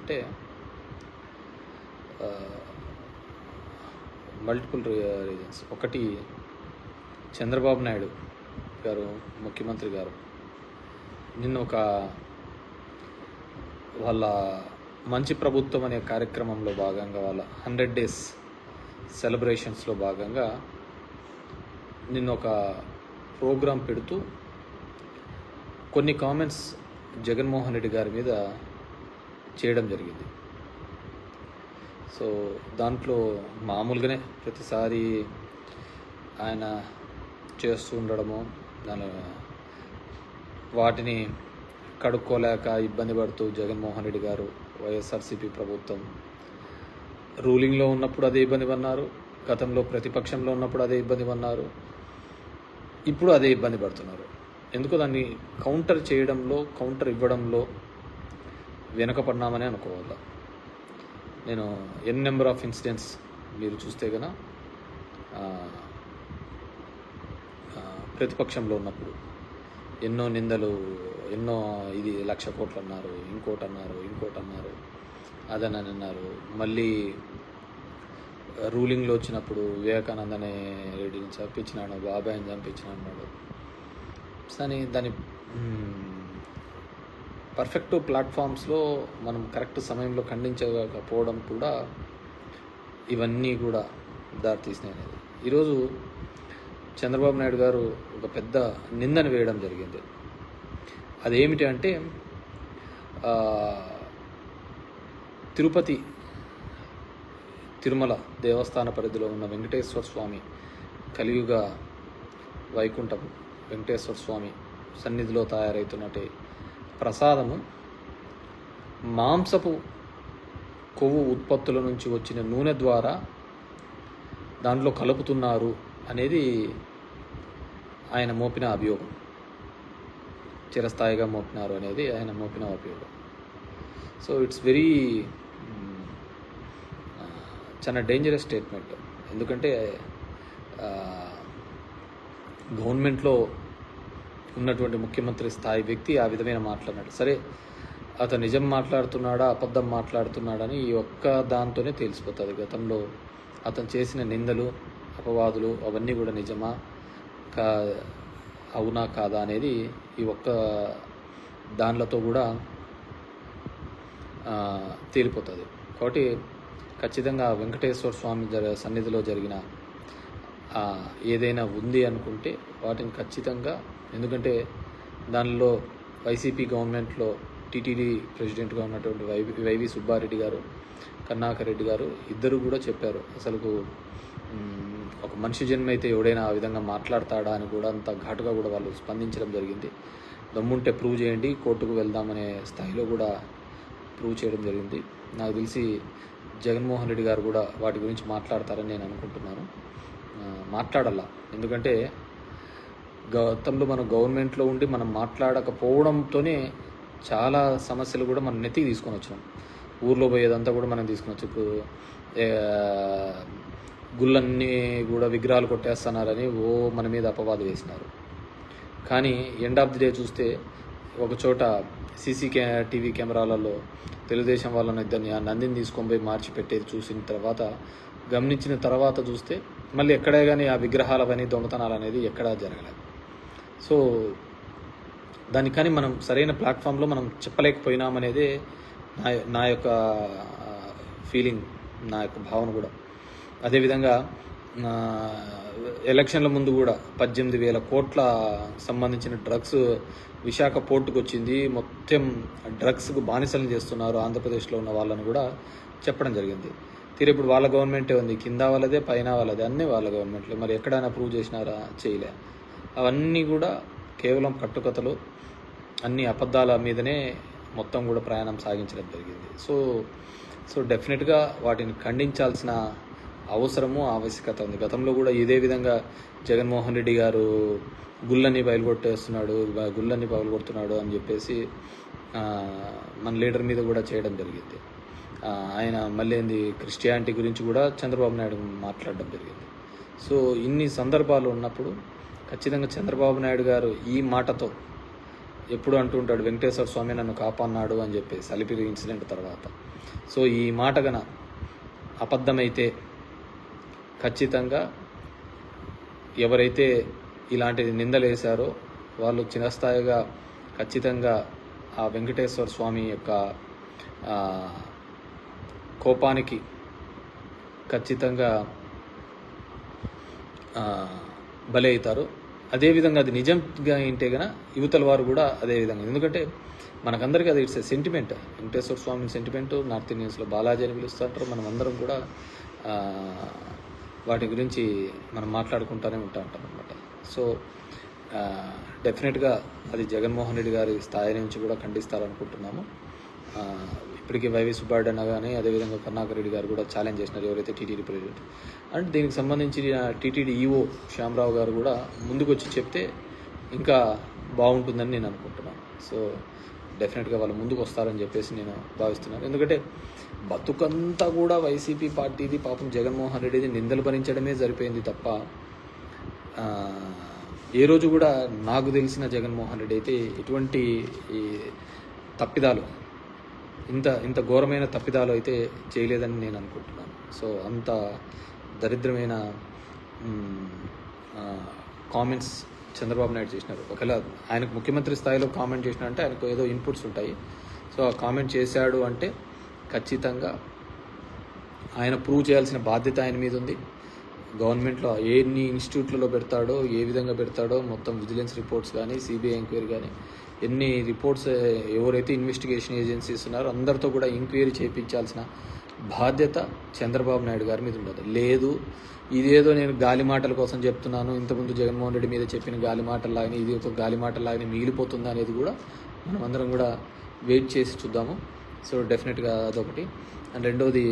ఏంటంటే multiple reasons. ఒకటి, చంద్రబాబు నాయుడు గారు ముఖ్యమంత్రి గారు నిన్న ఒక వాళ్ళ మంచి ప్రభుత్వం అనే కార్యక్రమంలో భాగంగా, వాళ్ళ 100 days సెలబ్రేషన్స్లో భాగంగా నిన్న ఒక ప్రోగ్రాం పెడుతూ కొన్ని కామెంట్స్ జగన్మోహన్ రెడ్డి గారి మీద చేయడం జరిగింది. సో దాంట్లో మామూలుగానే ప్రతిసారి ఆయన చేస్తూ ఉండడము, వాటిని కడుక్కోలేక ఇబ్బంది పడుతూ జగన్మోహన్ రెడ్డి గారు, వైఎస్ఆర్సీపీ ప్రభుత్వం రూలింగ్లో ఉన్నప్పుడు అదే ఇబ్బంది పడినారు, గతంలో ప్రతిపక్షంలో ఉన్నప్పుడు అదే ఇబ్బంది పడినారు, ఇప్పుడు అదే ఇబ్బంది పడుతున్నారు. ఎందుకో దాన్ని కౌంటర్ చేయడంలో, కౌంటర్ ఇవ్వడంలో వెనకపడినామని అనుకోవాలి. నేను నెంబర్ ఆఫ్ ఇన్సిడెంట్స్ మీరు చూస్తే కనుక ప్రతిపక్షంలో ఉన్నప్పుడు ఎన్నో నిందలు, ఎన్నో ఇది 1,00,000 కోట్లు అన్నారు, ఇంకోటి అన్నారు, అదని అన్నారు. మళ్ళీ రూలింగ్లో వచ్చినప్పుడు వివేకానందనే రెడ్డిని చంపించినాడు, బాబాయిని చంపించినాడు అన్నాడు. కానీ దాని పర్ఫెక్ట్ ప్లాట్ఫామ్స్లో మనం కరెక్ట్ సమయంలో ఖండించకపోవడం కూడా ఇవన్నీ కూడా దారితీసినాయి. ఈరోజు చంద్రబాబు నాయుడు గారు ఒక పెద్ద నిందను వేయడం జరిగింది. అదేమిటి అంటే, తిరుమల దేవస్థాన పరిధిలో ఉన్న వెంకటేశ్వర స్వామి కలియుగ వైకుంఠం వెంకటేశ్వర స్వామి సన్నిధిలో తయారవుతున్నట్టే ప్రసాదము మాంసపు కొవ్వు ఉత్పత్తుల నుంచి వచ్చిన నూనె ద్వారా దాంట్లో కలుపుతున్నారు అనేది ఆయన మోపిన అభియోగం. చిరస్థాయిగా మోపినారు అనేది ఆయన మోపిన అభియోగం. సో ఇట్స్ వెరీ చాలా డేంజరస్ స్టేట్మెంట్. ఎందుకంటే గవర్నమెంట్లో ఉన్నటువంటి ముఖ్యమంత్రి స్థాయి వ్యక్తి ఆ విధమైన మాట్లాడినాడు. సరే, అతను నిజం మాట్లాడుతున్నాడా, అబద్ధం మాట్లాడుతున్నాడని ఈ ఒక్క దాంతోనే తెలిసిపోతుంది. గతంలో అతను చేసిన నిందలు, అపవాదులు అవన్నీ కూడా నిజమా అవునా కాదా అనేది ఈ ఒక్క దానిలతో కూడా తేలిపోతుంది. కాబట్టి ఖచ్చితంగా వెంకటేశ్వర స్వామి సన్నిధిలో జరిగిన ఏదైనా ఉంది అనుకుంటే వాటిని ఖచ్చితంగా, ఎందుకంటే దానిలో వైసీపీ గవర్నమెంట్లో టీటీడీ ప్రెసిడెంట్గా ఉన్నటువంటి వైవి సుబ్బారెడ్డి గారు, కరుణాకర్ రెడ్డి గారు ఇద్దరు కూడా చెప్పారు, అసలు ఒక మనిషి జన్మ అయితే ఎవడైనా ఆ విధంగా మాట్లాడతాడా అని కూడా అంత ఘాటుగా కూడా వాళ్ళు స్పందించడం జరిగింది. దమ్ముంటే ప్రూవ్ చేయండి, కోర్టుకు వెళ్దామనే స్థాయిలో కూడా ప్రూవ్ చేయడం జరిగింది. నాకు తెలిసి జగన్మోహన్ రెడ్డి గారు కూడా వాటి గురించి మాట్లాడతారని నేను అనుకుంటున్నాను. మాట్లాడాల, ఎందుకంటే గతంలో మనం గవర్నమెంట్లో ఉండి మనం మాట్లాడకపోవడంతోనే చాలా సమస్యలు కూడా మనం నెత్తికి తీసుకొని వచ్చినాం. ఊర్లో పోయేదంతా కూడా మనం తీసుకొని వచ్చి, ఇప్పుడు గుళ్ళన్నీ కూడా విగ్రహాలు కొట్టేస్తున్నారని మన మీద అపవాదు వేసినారు. కానీ ఎండ్ ఆఫ్ ది డే చూస్తే ఒక చోట టీవీ కెమెరాలలో తెలుగుదేశం వాళ్ళని ఇద్దరిని ఆ నందిని తీసుకొని పోయి మార్చి పెట్టేది చూసిన తర్వాత, గమనించిన తర్వాత చూస్తే మళ్ళీ ఎక్కడే కానీ ఆ విగ్రహాలవని దొంగతనాలు అనేది ఎక్కడా జరగలేదు. సో దానికని మనం సరైన ప్లాట్ఫామ్లో మనం చెప్పలేకపోయినామనేదే నా యొక్క ఫీలింగ్, నా యొక్క భావన కూడా. అదేవిధంగా ఎలక్షన్ల ముందు కూడా 18,000 కోట్ల సంబంధించిన డ్రగ్స్ విశాఖ పోర్టుకు వచ్చింది, మొత్తం డ్రగ్స్కు బానిసలు చేస్తున్నారు ఆంధ్రప్రదేశ్లో ఉన్న వాళ్ళని కూడా చెప్పడం జరిగింది. ఇప్పుడు వాళ్ళ గవర్నమెంటే ఉంది, కింద వాళ్ళదే పైన వాళ్ళదే, అన్నీ వాళ్ళ గవర్నమెంట్లే. మరి ఎక్కడైనా ప్రూవ్ చేసినారా? చేయలే. అవన్నీ కూడా కేవలం కట్టుకథలు, అన్ని అబద్ధాల మీదనే మొత్తం కూడా ప్రయాణం సాగించడం జరిగింది. సో డెఫినెట్గా వాటిని ఖండించాల్సిన అవసరము, ఆవశ్యకత ఉంది. గతంలో కూడా ఇదే విధంగా జగన్మోహన్ రెడ్డి గారు గుళ్ళని పగలగొడుతున్నాడు అని చెప్పేసి మన లీడర్ మీద కూడా చేయడం జరిగింది. ఆయన మళ్ళీ క్రిస్టియానిటీ గురించి కూడా చంద్రబాబు నాయుడు మాట్లాడడం జరిగింది. సో ఇన్ని సందర్భాలు ఉన్నప్పుడు ఖచ్చితంగా చంద్రబాబు నాయుడు గారు ఈ మాటతో ఎప్పుడు అంటుంటాడు వెంకటేశ్వర స్వామి నన్ను కాపాడినాడు అని చెప్పేసి అలిపిరి ఇన్సిడెంట్ తర్వాత. సో ఈ మాట గన అబద్ధమైతే ఖచ్చితంగా ఎవరైతే ఇలాంటి నిందలు వేశారో వాళ్ళు చిరస్థాయిగా ఖచ్చితంగా ఆ వెంకటేశ్వర స్వామి యొక్క కోపానికి ఖచ్చితంగా బలి అవుతారు. అదేవిధంగా అది నిజంగా ఏంటే గన యువతల వారు కూడా అదేవిధంగా, ఎందుకంటే మనకందరికీ అది it's sentiment, Venkateswara Swamy sentiment. North ఇండియన్స్లో బాలాజీ అని పిలుస్తుంటారు. మనం అందరం కూడా వాటి గురించి మనం మాట్లాడుకుంటూనే ఉంటాం అనమాట. సో డెఫినెట్గా అది జగన్మోహన్ రెడ్డి గారి స్థాయి నుంచి కూడా ఖండిస్తారనుకుంటున్నాము. ఇప్పటికీ వైవి సుబ్బారెడ్డి అన్న కానీ అదేవిధంగా కరుణాకర్ రెడ్డి గారు కూడా ఛాలెంజ్ చేసినారు, ఎవరైతే టీటీడీ ప్రెసిడెంట్. అండ్ దీనికి సంబంధించి టీటీడీ ఈఓ శ్యామరావు గారు కూడా ముందుకు వచ్చి చెప్తే ఇంకా బాగుంటుందని నేను అనుకుంటున్నాను. సో డెఫినెట్గా వాళ్ళు ముందుకు వస్తారని చెప్పేసి నేను భావిస్తున్నాను. ఎందుకంటే బతుకంతా కూడా వైసీపీ పార్టీది, పాపం జగన్మోహన్ రెడ్డిది నిందలు భరించడమే సరిపోయింది తప్ప ఏ రోజు కూడా నాకు తెలిసిన జగన్మోహన్ రెడ్డి అయితే ఎటువంటి ఈ తప్పిదాలు, ఇంత ఘోరమైన తప్పిదాలు అయితే చేయలేదని నేను అనుకుంటున్నాను. సో అంత దరిద్రమైన కామెంట్స్ చంద్రబాబు నాయుడు చేసినారు. ఒకవేళ ఆయనకు ముఖ్యమంత్రి స్థాయిలో కామెంట్ చేసినారంటే ఆయనకు ఏదో ఇన్పుట్స్ ఉంటాయి. సో ఆ కామెంట్ చేశాడు అంటే ఖచ్చితంగా ఆయన ప్రూవ్ చేయాల్సిన బాధ్యత ఆయన మీద ఉంది. గవర్నమెంట్లో ఎన్ని ఇన్స్టిట్యూట్లలో పెడతాడో, ఏ విధంగా పెడతాడో, మొత్తం విజిలెన్స్ రిపోర్ట్స్ కానీ, సిబిఐ ఎంక్వైరీ కానీ, ఎన్ని రిపోర్ట్స్ ఎవరైతే ఇన్వెస్టిగేషన్ ఏజెన్సీస్ ఉన్నారో అందరితో కూడా ఎంక్వైరీ చేయించాల్సిన బాధ్యత చంద్రబాబు నాయుడు గారి మీద ఉండదు. లేదు ఇదేదో నేను గాలి మాటల కోసం చెప్తున్నాను, ఇంతకుముందు జగన్మోహన్ రెడ్డి మీద చెప్పిన గాలి మాటల్లాగానే ఇది ఒక గాలి మాటల్లాగానే మిగిలిపోతుందా అనేది కూడా మనం అందరం కూడా వెయిట్ చేసి చూద్దాము. సో డెఫినెట్గా అదొకటి. అండ్ రెండోది